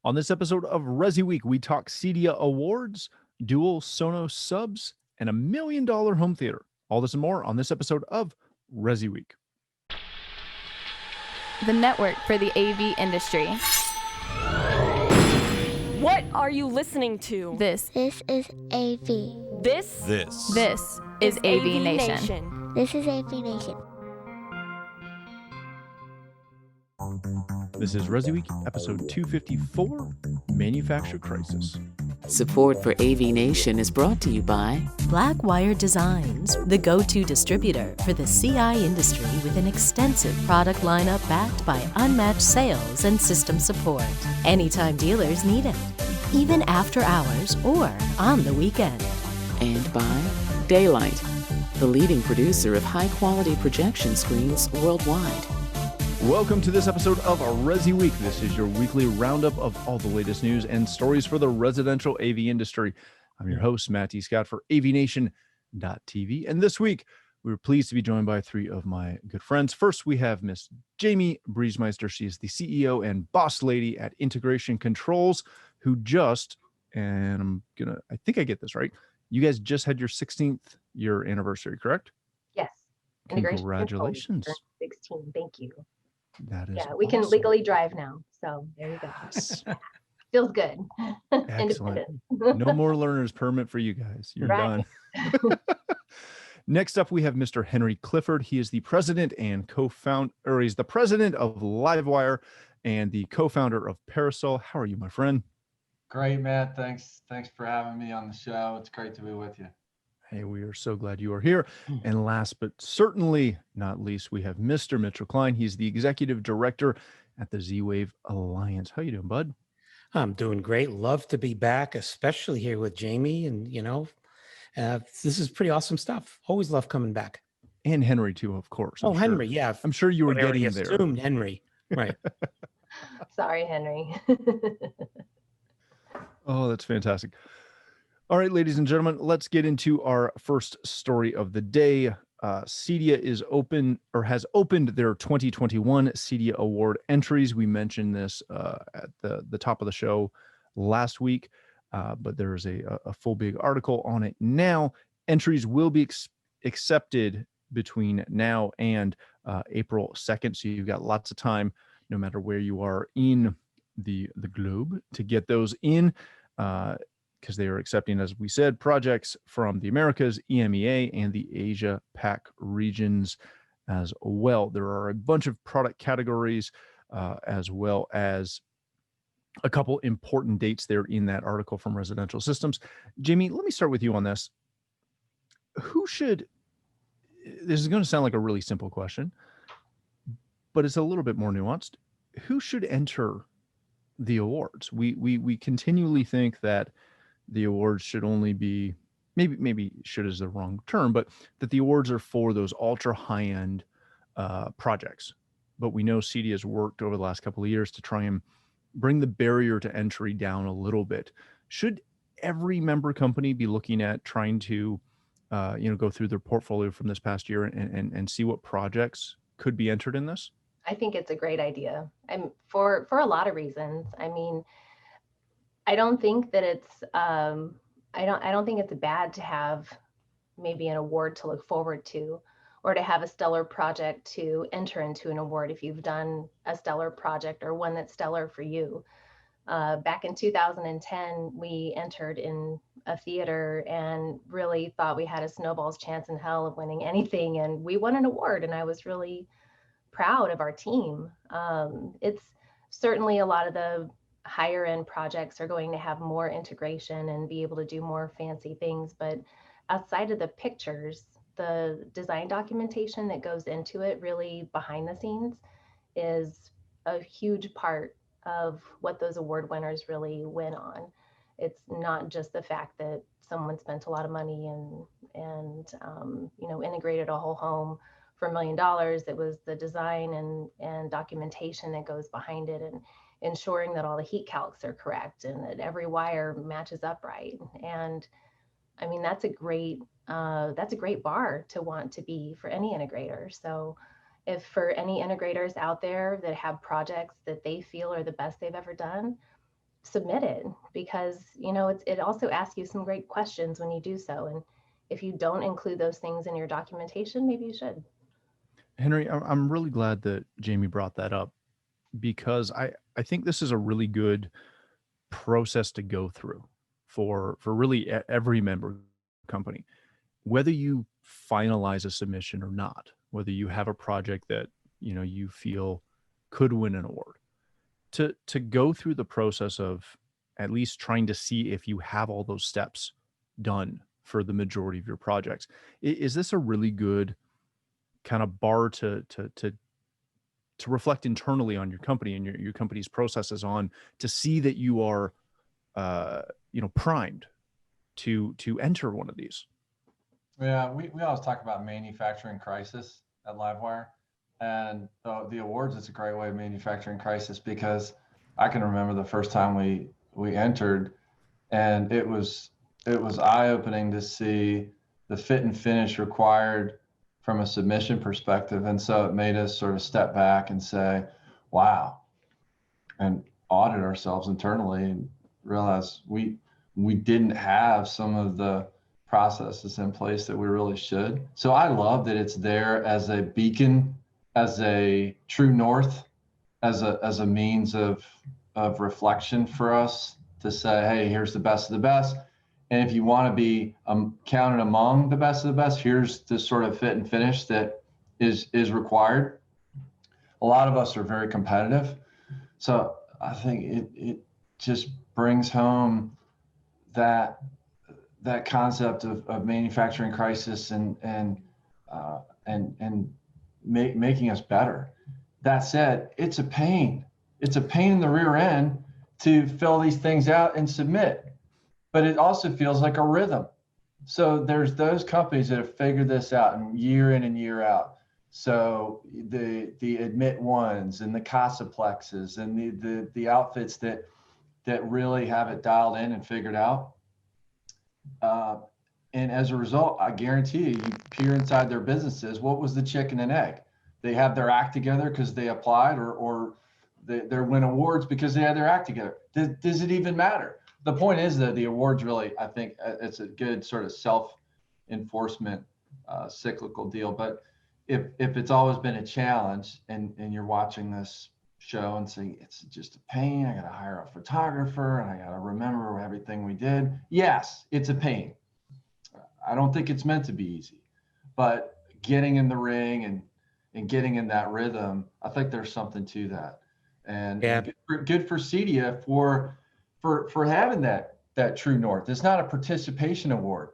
On this episode of ResiWeek, we talk CEDIA Awards, dual Sonos Subs, and $1 million home theater. All this and more on this episode of ResiWeek. The network for the AV industry. What are you listening to? This is AV. This is AVNation. This is AVNation. This is ResiWeek, episode 254, Manufacturer Crisis. Support for AVNation is brought to you by Blackwire Designs, the go-to distributor for the CI industry with an extensive product lineup backed by unmatched sales and system support. Anytime dealers need it, even after hours or on the weekend. And by Daylight, the leading producer of high-quality projection screens worldwide. Welcome to this episode of ResiWeek. This is your weekly roundup of all the latest news and stories for the residential AV industry. I'm your host, Matt D. Scott for AVNation.tv. And this week, we were pleased to be joined by three of my good friends. First, we have Miss Jamie Briesmeister. She is the CEO and boss lady at Integration Controls, who just, and I think I get this right, you guys just had your 16th year anniversary, correct? Yes. Congratulations. 16. Thank you. That is we can awesome. legally drive now. So there you go. Yes. Feels good. Excellent. No more learner's permit for you guys. You're Right. done. Next up, we have Mr. Henry Clifford. He is the president and he's the president of Livewire and the co-founder of Parasol. How are you, my friend? Great, Matt. Thanks for having me on the show. It's great to be with you. Hey, we are so glad you are here. And last but certainly not least, we have Mr. Mitchell Klein. He's the executive director at the Z-Wave Alliance. How you doing, bud? I'm doing great. Love to be back, especially here with Jamie. And, this is pretty awesome stuff. Always love coming back. And Henry, too, of course. I'm Henry, yeah. I'm sure you were I already getting there. assumed Henry, right. Sorry, Henry. Oh, that's fantastic. All right, ladies and gentlemen, let's get into our first story of the day. CEDIA is open or has opened their 2021 CEDIA Award entries. We mentioned this at the top of the show last week, but there is a full big article on it now. Entries will be accepted between now and April 2nd, so you've got lots of time, no matter where you are in the globe, to get those in. Because they are accepting, as we said, projects from the Americas, EMEA, and the Asia Pac regions as well. There are a bunch of product categories, as well as a couple important dates there in that article from Residential Systems. Jamie, let me start with you on this. This is going to sound like a really simple question, but it's a little bit more nuanced. Who should enter the awards? We continually think that the awards should only be, maybe should is the wrong term, but that the awards are for those ultra high-end projects. But we know CEDIA has worked over the last couple of years to try and bring the barrier to entry down a little bit. Should every member company be looking at trying to, go through their portfolio from this past year and see what projects could be entered in this? I think it's a great idea. For a lot of reasons. I mean, I don't think that it's I don't think it's bad to have maybe an award to look forward to, or to have a stellar project to enter into an award if you've done a stellar project or one that's stellar for you. Back in 2010, we entered in a theater and really thought we had a snowball's chance in hell of winning anything, and we won an award, and I was really proud of our team. It's certainly a lot of the higher end projects are going to have more integration and be able to do more fancy things. But outside of the pictures, the design documentation that goes into it, really behind the scenes, is a huge part of what those award winners really win on. It's not just the fact that someone spent a lot of money and integrated a whole home for $1 million. It was the design and documentation that goes behind it, and ensuring that all the heat calcs are correct and that every wire matches up right. And I mean, that's a great bar to want to be for any integrator. So if for any integrators out there that have projects that they feel are the best they've ever done, submit it, because it also asks you some great questions when you do so. And if you don't include those things in your documentation, maybe you should. Henry, I'm really glad that Jamie brought that up, because I think this is a really good process to go through for really every member company. Whether you finalize a submission or not, whether you have a project that you feel could win an award, to go through the process of at least trying to see if you have all those steps done for the majority of your projects. Is this a really good kind of bar to reflect internally on your company and your company's processes on, to see that you are primed to enter one of these? Yeah, we always talk about manufacturing crisis at Livewire, and the awards is a great way of manufacturing crisis, because I can remember the first time we entered, and it was eye-opening to see the fit and finish required from a submission perspective. And so it made us sort of step back and say, wow, and audit ourselves internally and realize we didn't have some of the processes in place that we really should. So I love that it's there as a beacon, as a true north, as a means of reflection for us to say, hey, here's the best of the best. And if you want to be counted among the best of the best, here's the sort of fit and finish that is required. A lot of us are very competitive. So I think it just brings home that concept of manufacturing crisis and making us better. That said, it's a pain. It's a pain in the rear end to fill these things out and submit, but it also feels like a rhythm. So there's those companies that have figured this out and year in and year out. So the admit ones and the Casaplexes and the outfits that really have it dialed in and figured out. And as a result, I guarantee you peer inside their businesses. What was the chicken and egg? They have their act together because they applied, or they win awards because they had their act together. Does it even matter? The point is that the awards really, I think it's a good sort of self-enforcement cyclical deal. But if it's always been a challenge and you're watching this show and saying it's just a pain, I got to hire a photographer and I got to remember everything we did. Yes, it's a pain. I don't think it's meant to be easy, but getting in the ring and getting in that rhythm, I think there's something to that. And Yeah. good for CEDIA for having that true north. It's not a participation award.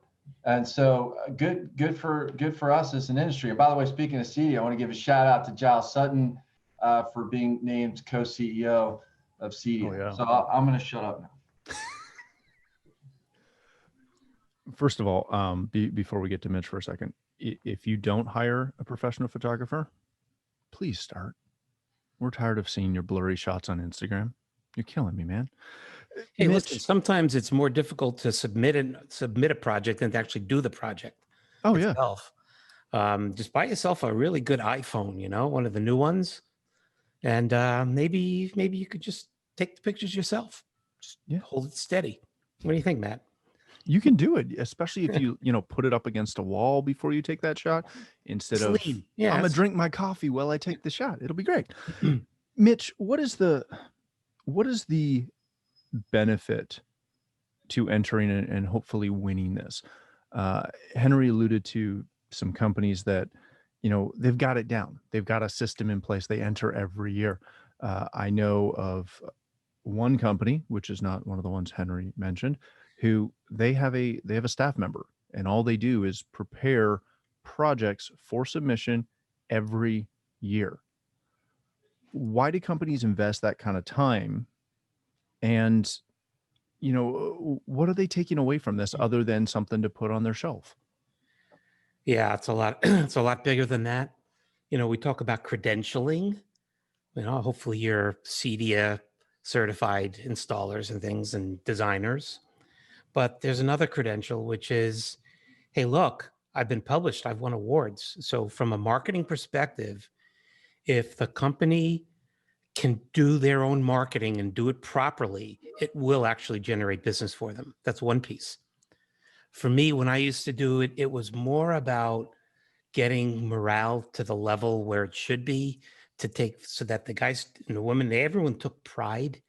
And so good for us as an industry. And by the way, speaking of CEDIA, I want to give a shout out to Giles Sutton for being named co-CEO of CEDIA. Oh, yeah. So I'm going to shut up now. First of all, before we get to Mitch for a second, if you don't hire a professional photographer, please start. We're tired of seeing your blurry shots on Instagram. You're killing me, man. Hey, Mitch, listen, sometimes it's more difficult to submit a project than to actually do the project itself. Just buy yourself a really good iPhone, one of the new ones. And maybe you could just take the pictures yourself. Just hold it steady. What do you think, Matt? You can do it, especially if you put it up against a wall before you take that shot, instead of I'm gonna drink my coffee while I take the shot. It'll be great. Mitch, what is the benefit to entering and hopefully winning this? Henry alluded to some companies that they've got it down. They've got a system in place. They enter every year. I know of one company, which is not one of the ones Henry mentioned, who they have a staff member, and all they do is prepare projects for submission every year. Why do companies invest that kind of time? And what are they taking away from this other than something to put on their shelf? Yeah, it's a lot. It's a lot bigger than that. We talk about credentialing. Hopefully you're CEDIA certified installers and things and designers. But there's another credential, which is, hey, look, I've been published. I've won awards. So from a marketing perspective, if the company can do their own marketing and do it properly, it will actually generate business for them. That's one piece. For me, when I used to do it, it was more about getting morale to the level where it should be to take so that the guys and the women, everyone took pride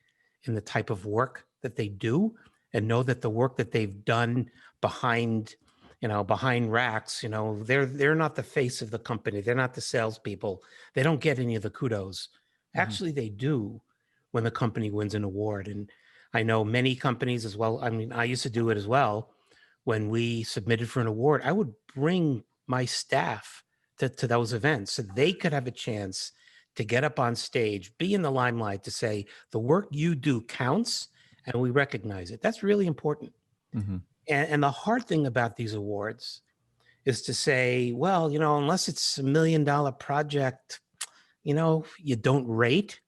in the type of work that they do and know that the work that they've done behind, behind racks, they're not the face of the company. They're not the salespeople. They don't get any of the kudos. Actually, they do when the company wins an award. And I know many companies as well. I mean, I used to do it as well. When we submitted for an award, I would bring my staff to those events so they could have a chance to get up on stage, be in the limelight, to say the work you do counts and we recognize it. That's really important. And the hard thing about these awards is to say, well, unless it's $1 million project, you don't rate.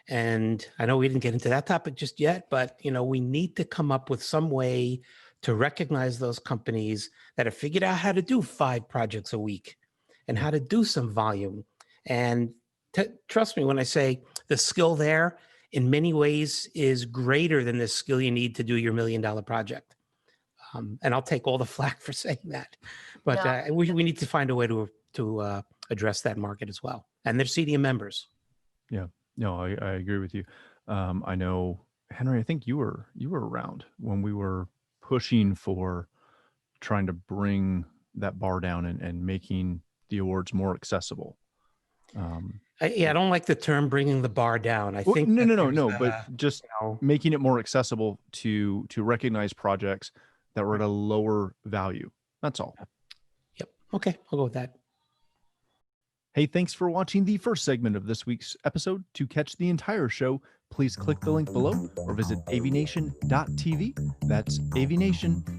And I know we didn't get into that topic just yet, but we need to come up with some way to recognize those companies that have figured out how to do 5 projects a week and how to do some volume. And trust me when I say the skill there in many ways is greater than the skill you need to do your $1 million project. And I'll take all the flack for saying that, but we need to find a way to address that market as well. And they're CEDIA members. Yeah, no, I agree with you. I know, Henry, I think you were around when we were pushing for trying to bring that bar down and making the awards more accessible. I don't like the term bringing the bar down. I think no, but just making it more accessible to recognize projects that were at a lower value. That's all. Yep. Okay, I'll go with that. Hey, thanks for watching the first segment of this week's episode. To catch the entire show, please click the link below or visit avnation.tv. That's avnation.tv.